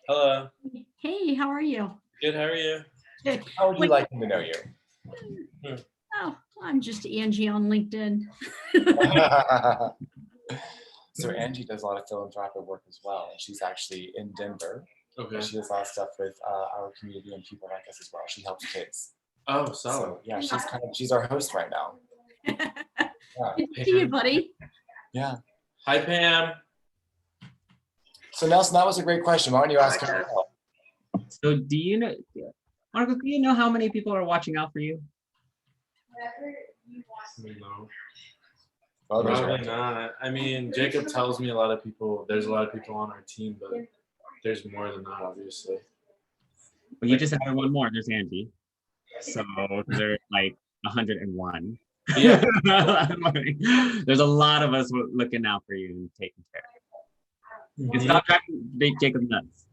S6: Hello.
S3: Hey, how are you?
S6: Good. How are you?
S3: Good.
S1: How would you like him to know you?
S3: Oh, I'm just Angie on LinkedIn.
S1: So Angie does a lot of philanthropic work as well. And she's actually in Denver.
S6: Okay.
S1: She does a lot of stuff with our community and people like us as well. She helps kids.
S6: Oh, solid.
S1: So yeah, she's our host right now. Yeah.
S3: Good to see you, buddy.
S1: Yeah.
S6: Hi, Pam.
S1: So Nelson, that was a great question. Why don't you ask her?
S4: So do you know, Marcos, do you know how many people are watching out for you?
S6: No,
S1: Well,
S6: probably not. I mean, Jacob tells me there's a lot of people on our team, but there's more than that, obviously.
S4: Well, you just added one more. There's Angie. So there's like 101.
S6: Yeah.
S4: There's a lot of us looking out for you and taking care of you. And stop driving Jacob nuts.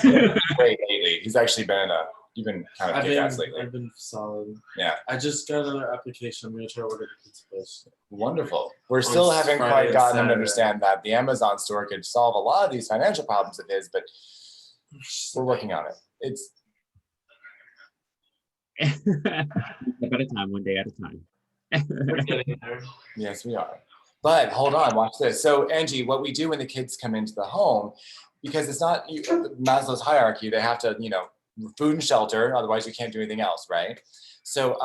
S1: Great lately. He's actually been you've been kind of kick-ass lately.
S6: I've been solid.
S1: Yeah.
S6: I just got another application. I'm gonna try to work at the pizza place.
S1: Wonderful. We're still haven't
S6: Friday
S1: quite
S6: and
S1: gotten him to
S6: Saturday.
S1: understand that the Amazon store could solve a lot of these financial problems of his, but we're working on it. It's
S4: Step at a time, one day at a time.
S6: We're getting there.
S1: Yes, we are. But hold on, watch this. So Angie, what we do when the kids come into the home, because it's not Maslow's hierarchy, they have to, food and shelter, otherwise you can't do anything else, right? So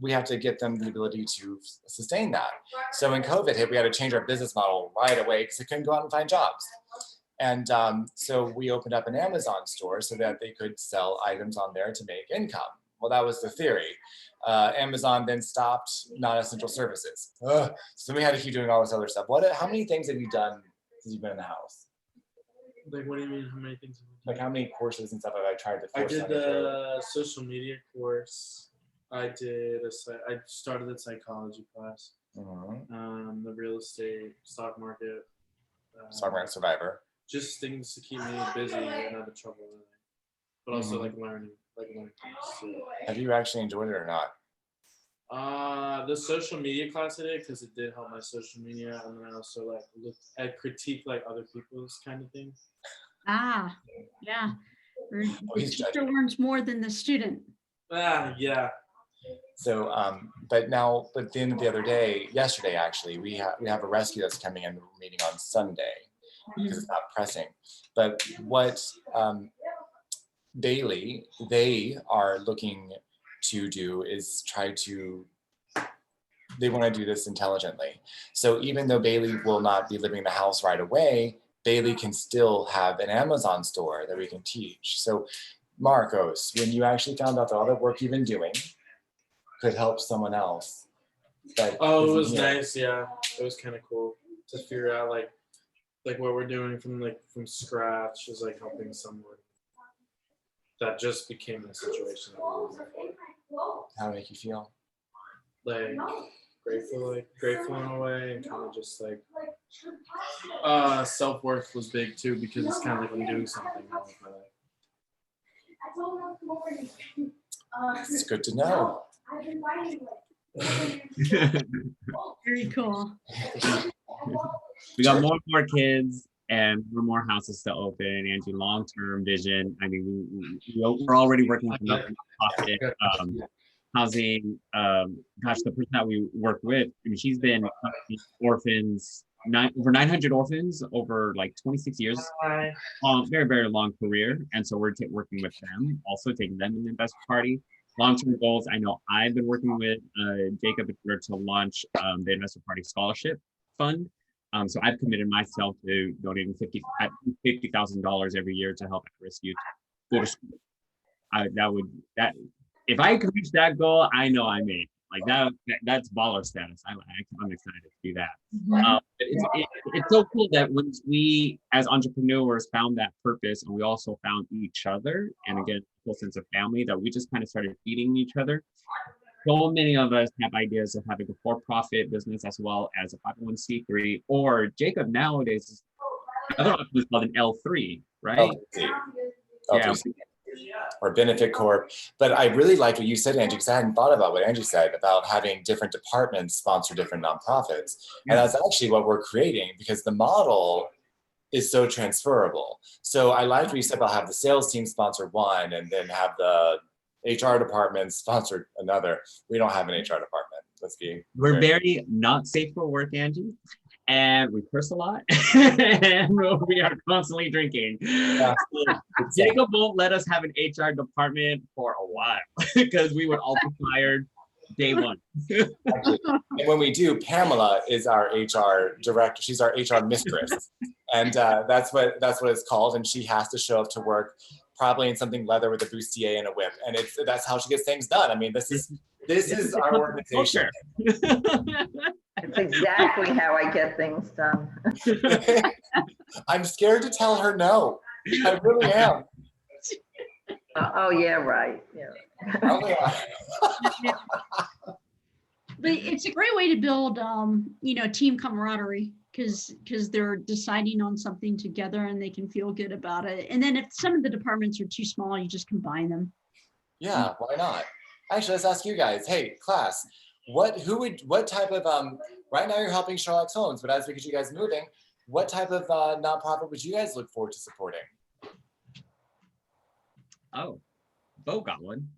S1: we have to get them the ability to sustain that. So when COVID hit, we had to change our business model right away because they couldn't go out and find jobs. And so we opened up an Amazon store so that they could sell items on there to make income. Well, that was the theory. Amazon then stopped non-essential services. So we had to keep doing all this other stuff. How many things have you done since you've been in the house?
S6: Like, what do you mean? How many things?
S1: Like how many courses and stuff have I tried to
S6: I
S1: force
S6: did
S1: on you through?
S6: the social media course. I started the psychology class.
S1: Mhm.
S6: The real estate, stock market.
S1: Stock market survivor.
S6: Just things to keep me busy and out of trouble, really. But also like learning things too.
S1: Have you actually enjoyed it or not?
S6: The social media class I did because it did help my social media, and then I also critique like other people's kind of things.
S3: Ah, yeah. The
S1: he's
S3: teacher
S1: judging.
S3: learns more than the student.
S6: Yeah.
S1: So, but at the end of the other day, yesterday actually, we have a rescue that's coming in. We're meeting on Sunday because it's not pressing. But what Bailey, they are looking to do is they want to do this intelligently. So even though Bailey will not be living in the house right away, Bailey can still have an Amazon store that we can teach. So Marcos, when you actually found out that all the work you've been doing could help someone else.
S6: It was nice. Yeah, it was kind of cool to figure out like what we're doing from scratch is like helping someone that just became a situation that we were before.
S1: How make you feel?
S6: Like grateful in a way, and kind of just like self-worth was big too because it's kind of like I'm doing something wrong with my life.
S1: It's good to know.
S3: Very cool.
S4: We got more and more kids and more houses to open. Angie, long-term vision. I mean, we're already working with another nonprofit housing. Gosh, the person that we work with, I mean, she's been orphans, over 900 orphans over like 26 years. Very, very long career. And so we're working with them, also taking them in the investment party. Long-term goals. I know I've been working with Jacob in order to launch the investment party scholarship fund. So I've committed myself to donating $50,000 every year to help at-risk youth go to school. If I could reach that goal, I know I made it. Like that's baller status. I'm excited to do that. It's so cool that once we, as entrepreneurs, found that purpose, and we also found each other, and again, a whole sense of family, that we just kind of started feeding each other. So many of us have ideas of having a for-profit business as well as a 501c3, or Jacob nowadays, I don't know if it's called an L3, right?
S1: LTC.
S4: Yeah.
S1: LTC. Or benefit corp. But I really like what you said, Angie, because I hadn't thought about what Angie said about having different departments sponsor different nonprofits. And that's actually what we're creating, because the model is so transferable. So I liked what you said about have the sales team sponsor one and then have the HR department sponsor another. We don't have an HR department.
S4: We're very not safe for work, Angie. And we curse a lot, and we are constantly drinking. So Jacob won't let us have an HR department for a while because we would all be fired day one.
S1: Actually, and when we do, Pamela is our HR director. She's our HR mistress, and that's what it's called. And she has to show up to work probably in something leather with a bustier and a whip, and that's how she gets things done. I mean, this is our organization.
S7: It's exactly how I get things done.
S1: I'm scared to tell her no. I really am.
S7: Oh yeah, right. Yeah.
S1: Oh, yeah.
S3: But it's a great way to build, team camaraderie, because they're deciding on something together and they can feel good about it. And then if some of the departments are too small, you just combine them.
S1: Yeah, why not? Actually, let's ask you guys. Hey, class, what type of right now you're helping Charlotte's Homes, but as we get you guys moving, what type of nonprofit would you guys look forward to supporting?
S4: Oh, Bo got one.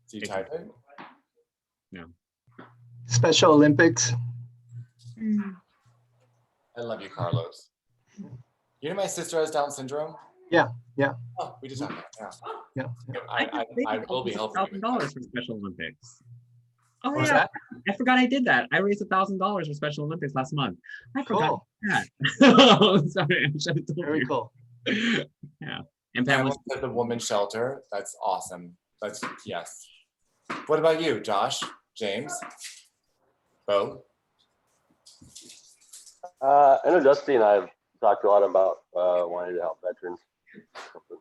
S1: Do you type it?
S4: No.
S8: Special Olympics.
S1: I love you, Carlos. You know my sister has Down syndrome?
S8: Yeah.
S1: Oh, we just talked about
S8: Yeah.
S1: I will be helping you with
S4: $1,000
S1: that.
S4: for Special Olympics. Oh
S8: What was
S4: yeah,
S8: that?
S4: I forgot I did that. I raised $1,000 for Special Olympics last month. I forgot
S8: Cool.
S4: that. Oh, sorry, I should have told
S8: Very
S4: you.
S8: cool.
S4: Yeah, and
S1: And I
S4: Pam
S1: went to the women's shelter. That's awesome. That's yes. What about you, Josh, James, Bo?
S2: I know Dusty and I have talked a lot about wanting to help veterans. Something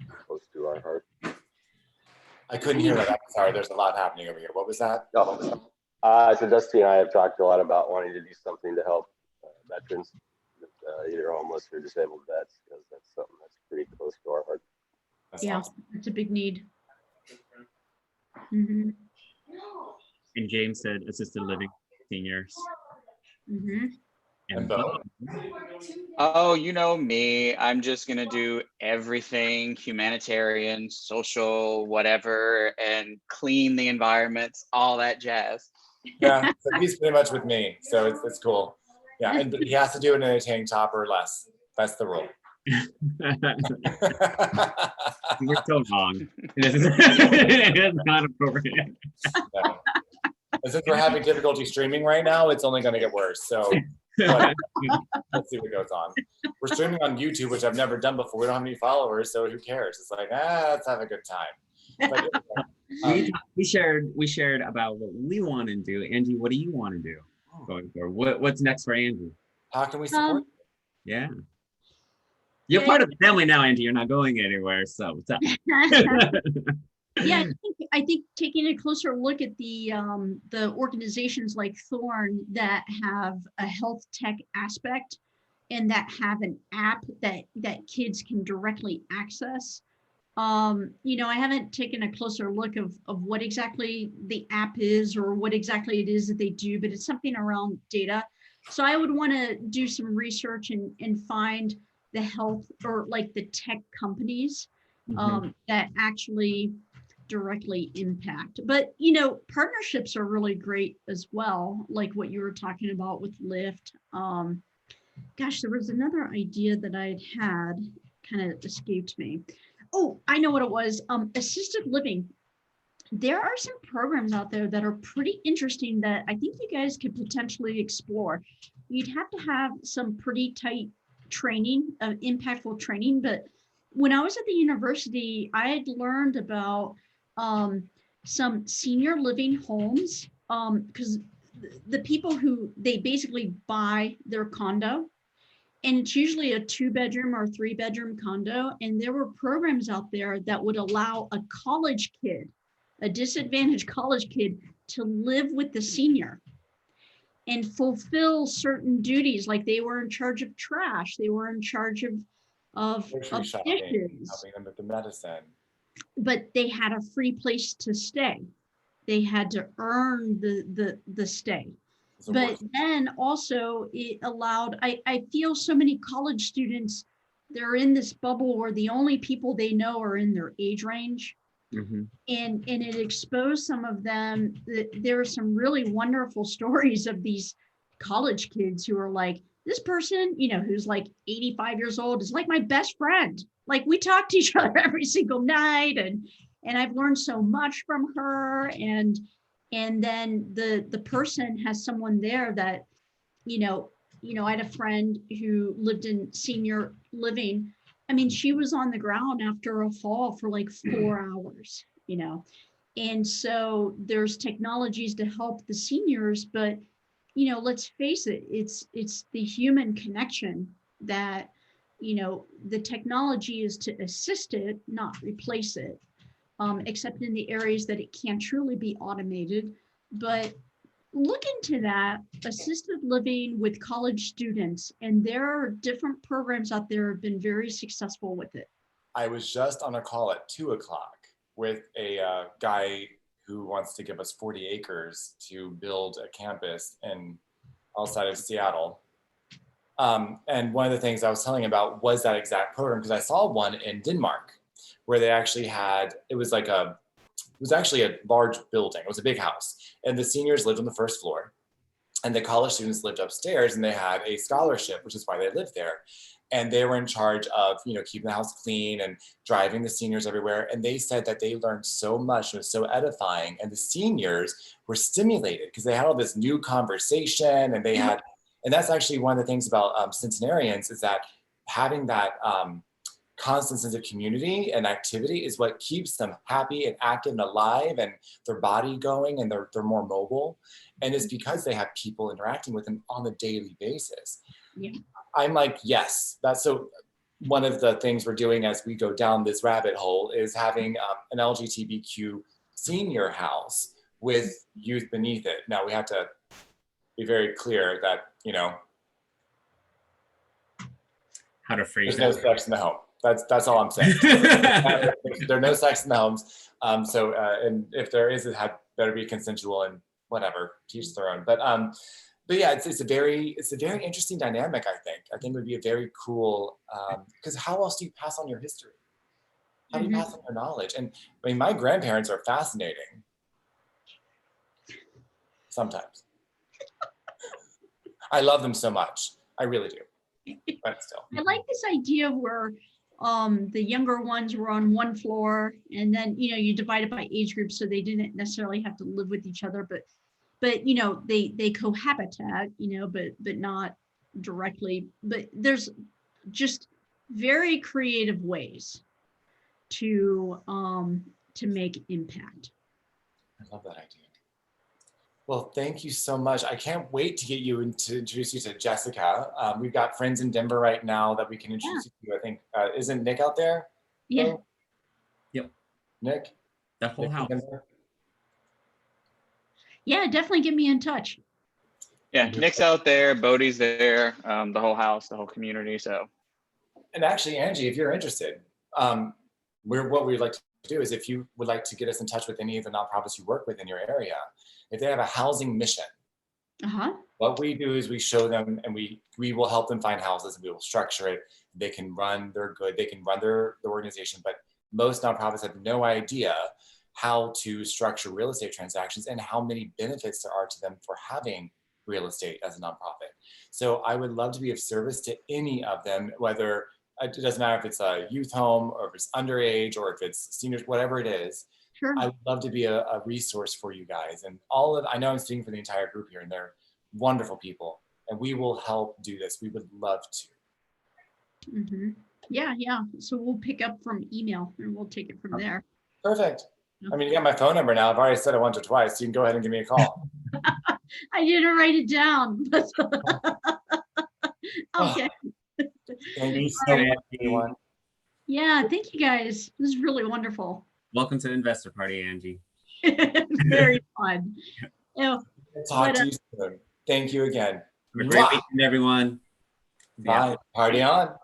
S2: that's close to our heart.
S1: I couldn't hear that. I'm sorry. There's a lot happening over here. What was that?
S2: So Dusty and I have talked a lot about wanting to do something to help veterans, either homeless or disabled vets, because that's something that's pretty close to our heart.
S1: That's
S3: Yeah,
S1: awesome.
S3: it's a big need. Mm-hmm.
S4: and James said assisted living seniors.
S3: Mm-hmm.
S1: And Bo?
S9: Oh, you know me. I'm just going to do everything humanitarian, social, whatever, and clean the environments, all that jazz.
S1: Yeah, so he's pretty much with me. So it's cool. Yeah, and he has to do it in a tank top or less. That's the rule.
S4: We're so wrong. It is not appropriate.
S1: No. And since we're having difficulty streaming right now, it's only going to get worse. So let's see what goes on. We're streaming on YouTube, which I've never done before. We don't have any followers, so who cares? It's like, let's have a good time. But,
S4: We shared about what we want to do. Angie, what do you want to do going forward? What's next for Angie?
S1: how can we support?
S4: Yeah. You're
S3: Yeah.
S4: part of the family now, Angie. You're not going anywhere. So what's up?
S3: Yeah, I think taking a closer look at the organizations like Thorn that have a health tech aspect and that have an app that kids can directly access. I haven't taken a closer look of what exactly the app is or what exactly it is that they do, but it's something around data. So I would want to do some research and find the health or like the tech companies that actually directly impact. But you know, partnerships are really great as well, like what you were talking about with Lyft. Gosh, there was another idea that I'd had, kind of escaped me. Oh, I know what it was. Assisted living. There are some programs out there that are pretty interesting that I think you guys could potentially explore. You'd have to have some pretty tight training, impactful training. But when I was at the university, I had learned about some senior living homes because the people who they basically buy their condo, and it's usually a 2-bedroom or 3-bedroom condo. And there were programs out there that would allow a college kid, a disadvantaged college kid, to live with the senior and fulfill certain duties. Like they were in charge of trash, they were in charge of
S1: Grocery shopping,
S3: dishes,
S1: helping them with the medicine.
S3: but they had a free place to stay. They had to earn the stay.
S1: It's a
S3: But
S1: work-
S3: then also it allowed, I feel so many college students, they're in this bubble where the only people they know are in their age range. And it exposed some of them. There are some really wonderful stories of these college kids who are like, this person, you know, who's like 85 years old is like my best friend. Like we talk to each other every single night, and I've learned so much from her. And then the person has someone there that, you know, I had a friend who lived in senior living. I mean, she was on the ground after a fall for like 4 hours, you know. And so there's technologies to help the seniors, but you know, let's face it, it's the human connection that, you know, the technology is to assist it, not replace it, except in the areas that it can't truly be automated. But look into that, assisted living with college students, and there are different programs out there have been very successful with it.
S1: I was just on a call at 2 o'clock with a guy who wants to give us 40 acres to build a campus in outside of Seattle. And one of the things I was telling him about was that exact program, because I saw one in Denmark where they actually had, it was actually a large building. It was a big house, and the seniors lived on the first floor and the college students lived upstairs, and they had a scholarship, which is why they lived there. And they were in charge of, you know, keeping the house clean and driving the seniors everywhere. And they said that they learned so much. It was so edifying. And the seniors were stimulated because they had all this new conversation, and they had, and that's actually one of the things about centenarians is that having that constant sense of community and activity is what keeps them happy and active and alive, and their body going, and they're more mobile. And it's because they have people interacting with them on a daily basis.
S3: Yeah.
S1: I'm like, yes, that's so. One of the things we're doing as we go down this rabbit hole is having an LGBTQ senior house with youth beneath it. Now we have to be very clear that, you know,
S4: How to phrase
S1: there's no
S4: that.
S1: sex in the home. That's all I'm saying. There's no sex in the homes. And if there is, it had better be consensual and whatever, teach their own. But yeah, it's a very interesting dynamic. I think it would be a very cool, because how else do you pass on your history? How do you pass on your knowledge? And I mean, my grandparents are fascinating. Sometimes. I love them so much. I really do. But still.
S3: I like this idea where the younger ones were on one floor, and then, you know, you divide it by age groups so they didn't necessarily have to live with each other, but you know, they cohabitat, you know, but not directly. But there's just very creative ways to make impact.
S1: I love that idea. Well, thank you so much. I can't wait to get you to introduce you to Jessica. We've got friends in Denver right now that we can introduce you to. I think, isn't Nick out there?
S3: Yeah.
S1: Oh,
S4: Yep.
S1: Nick?
S4: The whole
S1: Nick
S4: house.
S1: in Denver?
S3: Yeah, definitely get me in touch.
S9: Yeah, Nick's out there, Bodie's there, the whole house, the whole community. So,
S1: And actually, Angie, if you're interested, what we'd like to do is, if you would like to get us in touch with any of the nonprofits you work with in your area, if they have a housing mission, What we do is we show them, and we will help them find houses, and we will structure it. They can run their organization, but most nonprofits have no idea how to structure real estate transactions and how many benefits there are to them for having real estate as a nonprofit. So I would love to be of service to any of them, whether it doesn't matter if it's a youth home or if it's underage or if it's seniors, whatever it is.
S3: Sure.
S1: I would love to be a resource for you guys. And I know I'm speaking for the entire group here, and they're wonderful people, and we will help do this. We would love to.
S3: Mm-hmm. Yeah. So we'll pick up from email and we'll take it from there.
S1: Perfect. I mean, you got my phone number now. I've already said it once or twice. So you can go ahead and give me a call.
S3: I didn't write it down. Okay.
S1: Thank you so much, everyone.
S3: Yeah, thank you guys. This is really wonderful.
S4: Welcome to the investor party, Angie.
S3: Very fun. Yeah,
S1: Talk to you soon. Thank you again.
S4: Have a great weekend, everyone.
S1: Bye. Party on.